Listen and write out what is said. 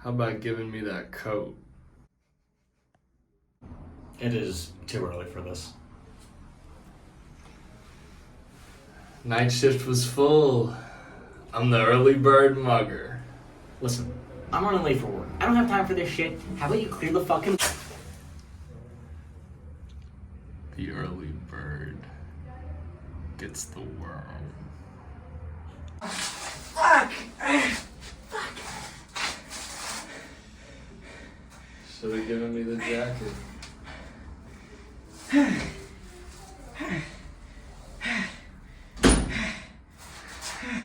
How about giving me that coat? It is too early for this. Night shift was full. I'm the early bird mugger. Listen, I'm running late for work. I don't have time for this shit. How about you clear the fucking... The early bird gets the worm. Fuck! Should have given me the jacket.